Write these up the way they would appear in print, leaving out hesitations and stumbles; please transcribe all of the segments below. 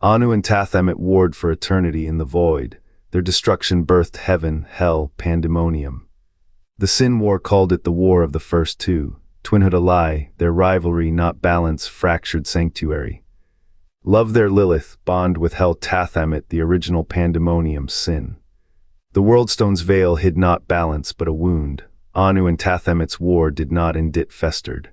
Anu and Tathamet warred for eternity in the void. Their destruction birthed heaven, hell, pandemonium. The Sin War called it the War of the First Two. Twinhood a lie, their rivalry not balance, fractured sanctuary. Love their Lilith, bond with hell Tathamet, the original pandemonium, sin. The Worldstone's veil hid not balance but a wound. Anu and Tathamet's war did not end, it festered.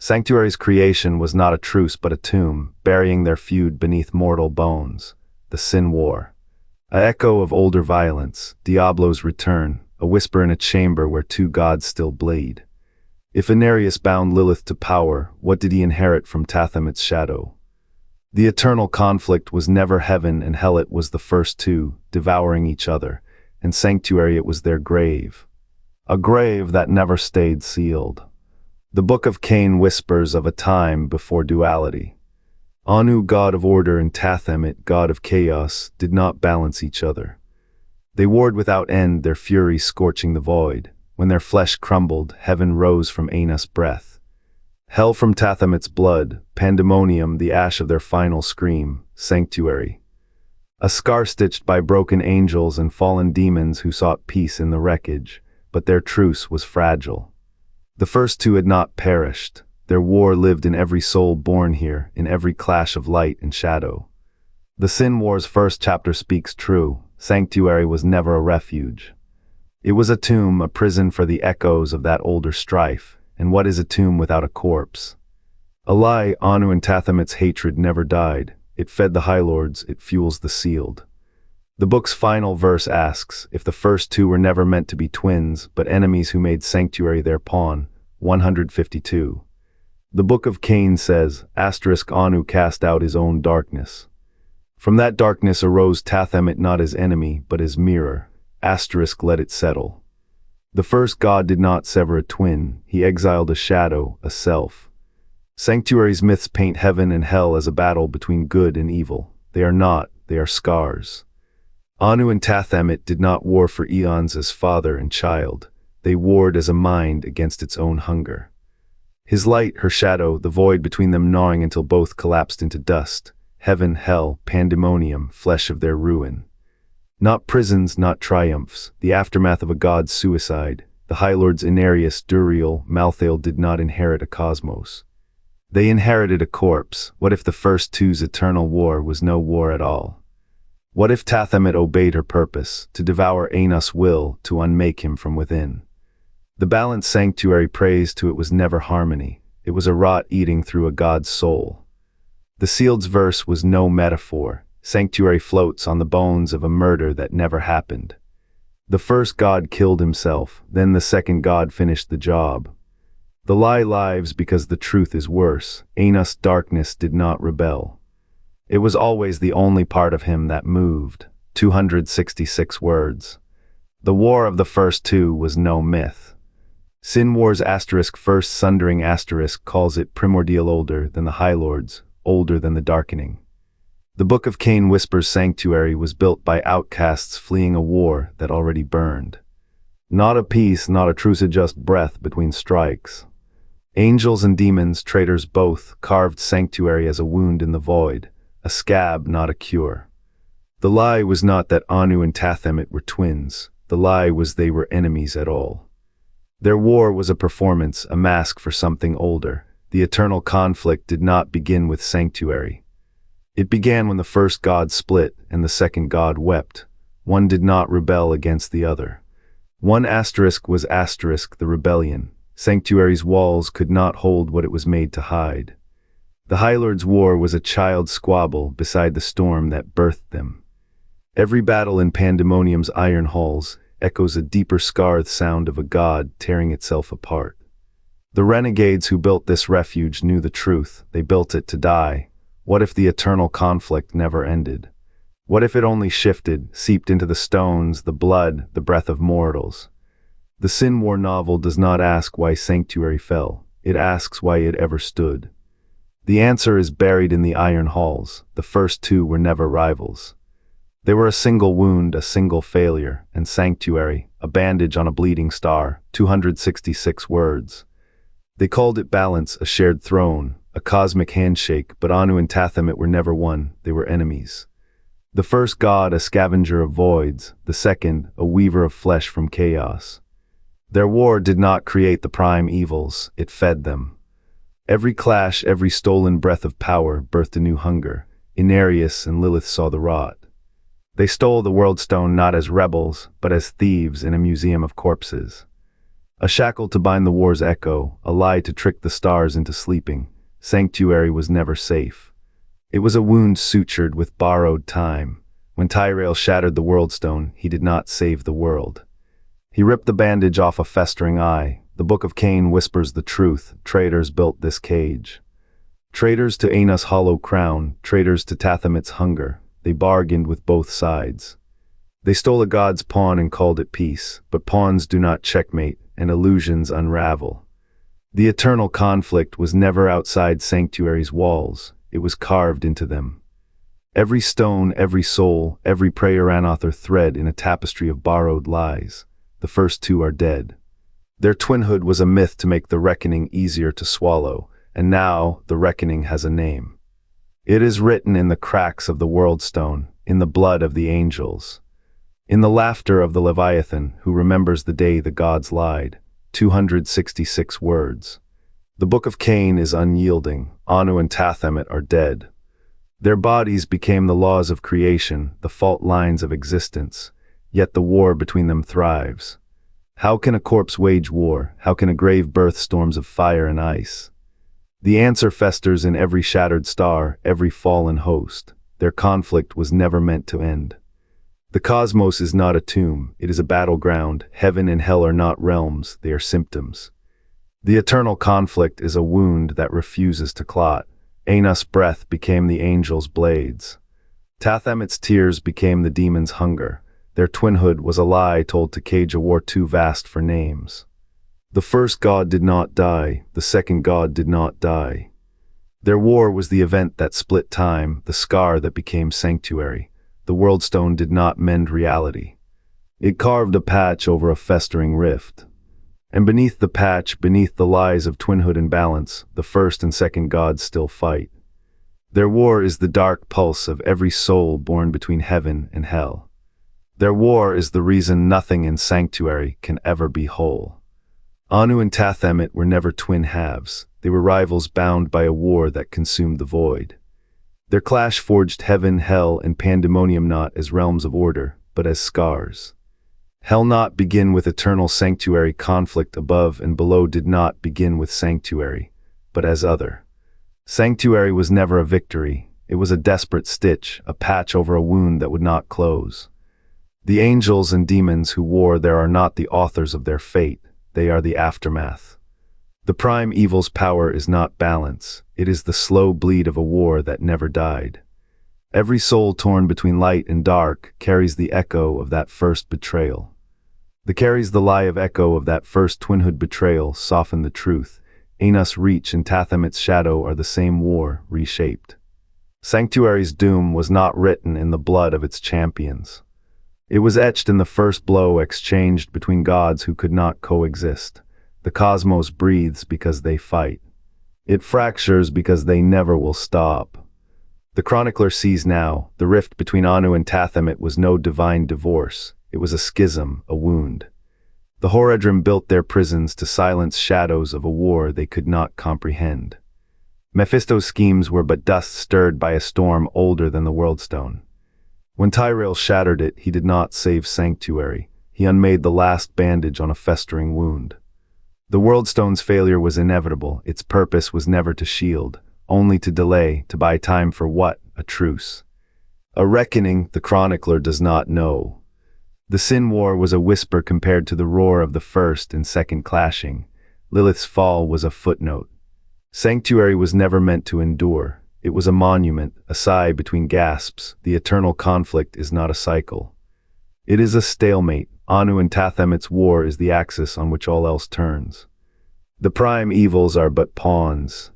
Sanctuary's creation was not a truce but a tomb, burying their feud beneath mortal bones. The Sin War. A echo of older violence, Diablo's return, a whisper in a chamber where two gods still bleed. If Angiris bound Lilith to power, what did he inherit from Tathamet's shadow? The eternal conflict was never heaven and hell, it was the first two, devouring each other, and sanctuary it was their grave. A grave that never stayed sealed. The Book of Cain whispers of a time before duality. Anu, god of order, and Tathamet, god of chaos, did not balance each other. They warred without end, their fury scorching the void. When their flesh crumbled, heaven rose from Anus' breath. Hell from Tathamet's blood, pandemonium, the ash of their final scream, sanctuary. A scar stitched by broken angels and fallen demons who sought peace in the wreckage, but their truce was fragile. The first two had not perished. Their war lived in every soul born here, in every clash of light and shadow. The Sin War's first chapter speaks true. Sanctuary was never a refuge. It was a tomb, a prison for the echoes of that older strife. And what is a tomb without a corpse? A lie, Anu and Tathamet's hatred never died. It fed the High Lords, it fuels the sealed. The book's final verse asks, if the first two were never meant to be twins, but enemies who made sanctuary their pawn, 152. The Book of Cain says, Anu cast out his own darkness. From that darkness arose Tathamet, not his enemy, but his mirror. Let it settle. The first god did not sever a twin, he exiled a shadow, a self. Sanctuary's myths paint heaven and hell as a battle between good and evil. They are not, they are scars. Anu and Tathamet did not war for eons as father and child. They warred as a mind against its own hunger. His light, her shadow, the void between them gnawing until both collapsed into dust. Heaven, hell, pandemonium, flesh of their ruin. Not prisons, not triumphs, the aftermath of a god's suicide. The High Lords Angiris, Duriel, Malthael did not inherit a cosmos. They inherited a corpse. What if the first two's eternal war was no war at all? What if Tathamet obeyed her purpose, to devour Anus' will, to unmake him from within? The balanced sanctuary prays to it was never harmony. It was a rot eating through a god's soul. The sealed's verse was no metaphor. Sanctuary floats on the bones of a murder that never happened. The first god killed himself, then the second god finished the job. The lie lives because the truth is worse. Anus' darkness did not rebel. It was always the only part of him that moved. 266 words. The war of the first two was no myth. Sin War's first sundering calls it primordial, older than the High Lords, older than the darkening. The Book of Cain whispers sanctuary was built by outcasts fleeing a war that already burned. Not a peace, not a truce, just breath between strikes. Angels and demons, traitors both, carved sanctuary as a wound in the void, a scab, not a cure. The lie was not that Anu and Tathamet were twins. The lie was they were enemies at all. Their war was a performance, a mask for something older. The eternal conflict did not begin with sanctuary. It began when the first god split and the second god wept. One did not rebel against the other. One asterisk was the rebellion. Sanctuary's walls could not hold what it was made to hide. The High Lord's war was a child's squabble beside the storm that birthed them. Every battle in Pandemonium's iron halls echoes a deeper scarred sound of a god tearing itself apart. The renegades who built this refuge knew the truth. They built it to die. What if the eternal conflict never ended? What if it only shifted, seeped into the stones, the blood, the breath of mortals? The Sin War novel does not ask why Sanctuary fell. It asks why it ever stood. The answer is buried in the iron halls. The first two were never rivals. They were a single wound, a single failure, and Sanctuary, a bandage on a bleeding star, 266 words. They called it balance, a shared throne, a cosmic handshake, but Anu and Tathamet were never one, they were enemies. The first god a scavenger of voids, the second a weaver of flesh from chaos. Their war did not create the prime evils, it fed them. Every clash, every stolen breath of power birthed a new hunger. Inarius and Lilith saw the rot. They stole the world stone not as rebels, but as thieves in a museum of corpses. A shackle to bind the war's echo, a lie to trick the stars into sleeping. Sanctuary was never safe. It was a wound sutured with borrowed time. When Tyrael shattered the world stone, he did not save the world. He ripped the bandage off a festering eye. The Book of Cain whispers the truth. Traitors built this cage. Traitors to Anus' hollow crown, traitors to Tathamet's hunger. They bargained with both sides. They stole a god's pawn and called it peace, but pawns do not checkmate, and illusions unravel. The eternal conflict was never outside Sanctuary's walls, it was carved into them. Every stone, every soul, every prayer Another thread in a tapestry of borrowed lies. The first two are dead. Their twinhood was a myth to make the reckoning easier to swallow, and now the reckoning has a name. It is written in the cracks of the world stone, in the blood of the angels. In the laughter of the Leviathan, who remembers the day the gods lied. 266 words. The Book of Cain is unyielding. Anu and Tathamet are dead. Their bodies became the laws of creation, the fault lines of existence, yet the war between them thrives. How can a corpse wage war? How can a grave birth storms of fire and ice? The answer festers in every shattered star, every fallen host. Their conflict was never meant to end. The cosmos is not a tomb, it is a battleground. Heaven and hell are not realms, they are symptoms. The eternal conflict is a wound that refuses to clot. Anus' breath became the angel's blades. Tathamet's tears became the demon's hunger. Their twinhood was a lie told to cage a war too vast for names. The first god did not die, the second god did not die. Their war was the event that split time, the scar that became sanctuary. The world stone did not mend reality. It carved a patch over a festering rift. And beneath the patch, beneath the lies of twinhood and balance, the first and second gods still fight. Their war is the dark pulse of every soul born between heaven and hell. Their war is the reason nothing in sanctuary can ever be whole. Anu and Tathamet were never twin halves. They were rivals bound by a war that consumed the void. Their clash forged heaven, hell, and pandemonium not as realms of order, but as scars. Hell not begin with eternal sanctuary. Conflict above and below did not begin with sanctuary, but as other. Sanctuary was never a victory. It was a desperate stitch, a patch over a wound that would not close. The angels and demons who war there are not the authors of their fate, they are the aftermath. The prime evil's power is not balance, it is the slow bleed of a war that never died. Every soul torn between light and dark carries the echo of that first betrayal. Carries the lie of echo of that first twinhood betrayal, soften the truth. Anus' reach and Tathamet's shadow are the same war, reshaped. Sanctuary's doom was not written in the blood of its champions. It was etched in the first blow exchanged between gods who could not coexist. The cosmos breathes because they fight. It fractures because they never will stop. The chronicler sees now, the rift between Anu and Tathamet was no divine divorce. It was a schism, a wound. The Horadrim built their prisons to silence shadows of a war they could not comprehend. Mephisto's schemes were but dust stirred by a storm older than the worldstone. When Tyrael shattered it, he did not save sanctuary. He unmade the last bandage on a festering wound. The worldstone's failure was inevitable. Its purpose was never to shield, only to delay, to buy time for what? A truce. A reckoning the chronicler does not know. The Sin War was a whisper compared to the roar of the first and second clashing. Lilith's fall was a footnote. Sanctuary was never meant to endure. It was a monument, a sigh between gasps. The eternal conflict is not a cycle. It is a stalemate. Anu and Tathamet's war is the axis on which all else turns. The prime evils are but pawns.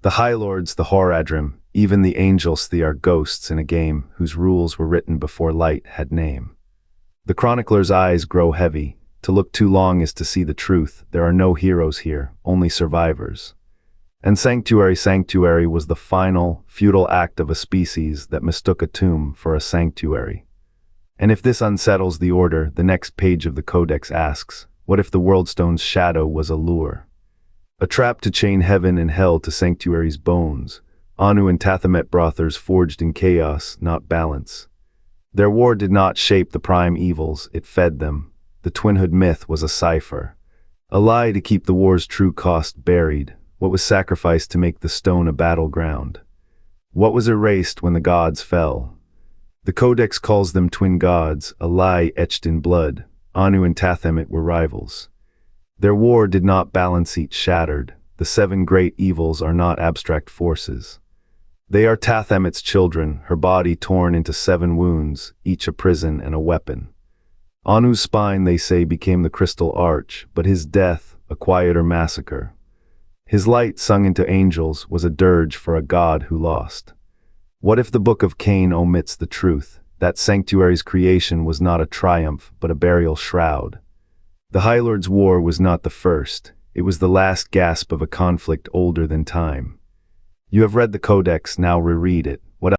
The High Lords, the Horadrim, even the angels, they are ghosts in a game whose rules were written before light had name. The chronicler's eyes grow heavy. To look too long is to see the truth. There are no heroes here, only survivors. And sanctuary was the final, futile act of a species that mistook a tomb for a sanctuary. And if this unsettles the order, the next page of the Codex asks, what if the Worldstone's shadow was a lure? A trap to chain heaven and hell to sanctuary's bones. Anu and Tathamet brothers forged in chaos, not balance. Their war did not shape the prime evils, it fed them. The Twinhood myth was a cipher. A lie to keep the war's true cost buried. What was sacrificed to make the stone a battleground? What was erased when the gods fell? The Codex calls them twin gods, a lie etched in blood. Anu and Tathamet were rivals. Their war did not balance, each shattered. The seven great evils are not abstract forces. They are Tathamet's children, her body torn into 7 wounds, each a prison and a weapon. Anu's spine, they say, became the crystal arch, but his death, a quieter massacre. His light, sung into angels, was a dirge for a god who lost. What if the book of Cain omits the truth, that sanctuary's creation was not a triumph, but a burial shroud? The High Lord's war was not the first, it was the last gasp of a conflict older than time. You have read the Codex, now reread it.